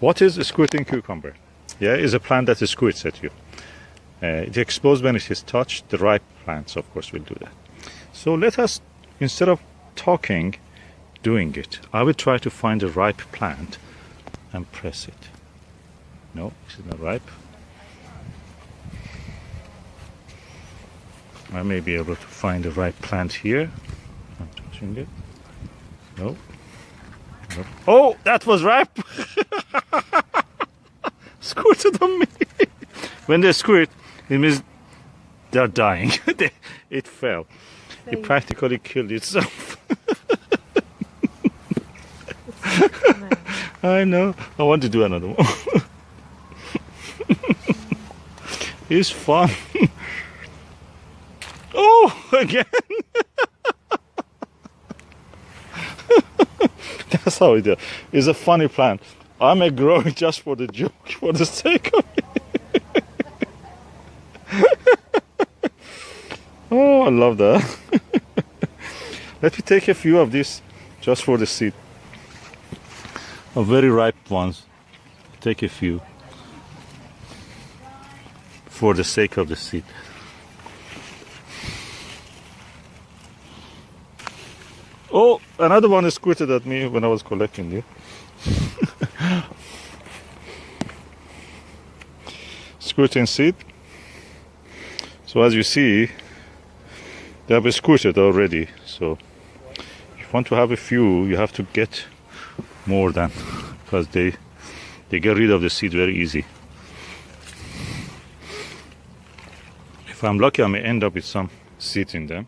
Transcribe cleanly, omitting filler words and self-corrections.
What is a squirting cucumber? Yeah, it's a plant that squirts at you. It explodes when it is touched. The ripe plants, of course, will do that. So let us, instead of talking, doing it. I will try to find a ripe plant and press it. No, it's not ripe. I may be able to find a ripe plant here. I'm touching it. No. No. Oh, that was ripe! Squirted on me. When they squirt, it means they're dying. It fell. It practically killed itself. I know. I want to do another one. It's fun. Oh, again. That's how it is. It's a funny plan. I may grow it just for the joke, for the sake of it. Oh, I love that. Let me take a few of these just for the seed. Very ripe ones. Take a few for the sake of the seed. Oh, another one squirted at me when I was collecting you. Squirting seed. So as you see, they have squirted already. So if you want to have a few, you have to get more than, because they get rid of the seed very easy. If I'm lucky, I may end up with some seeds in them.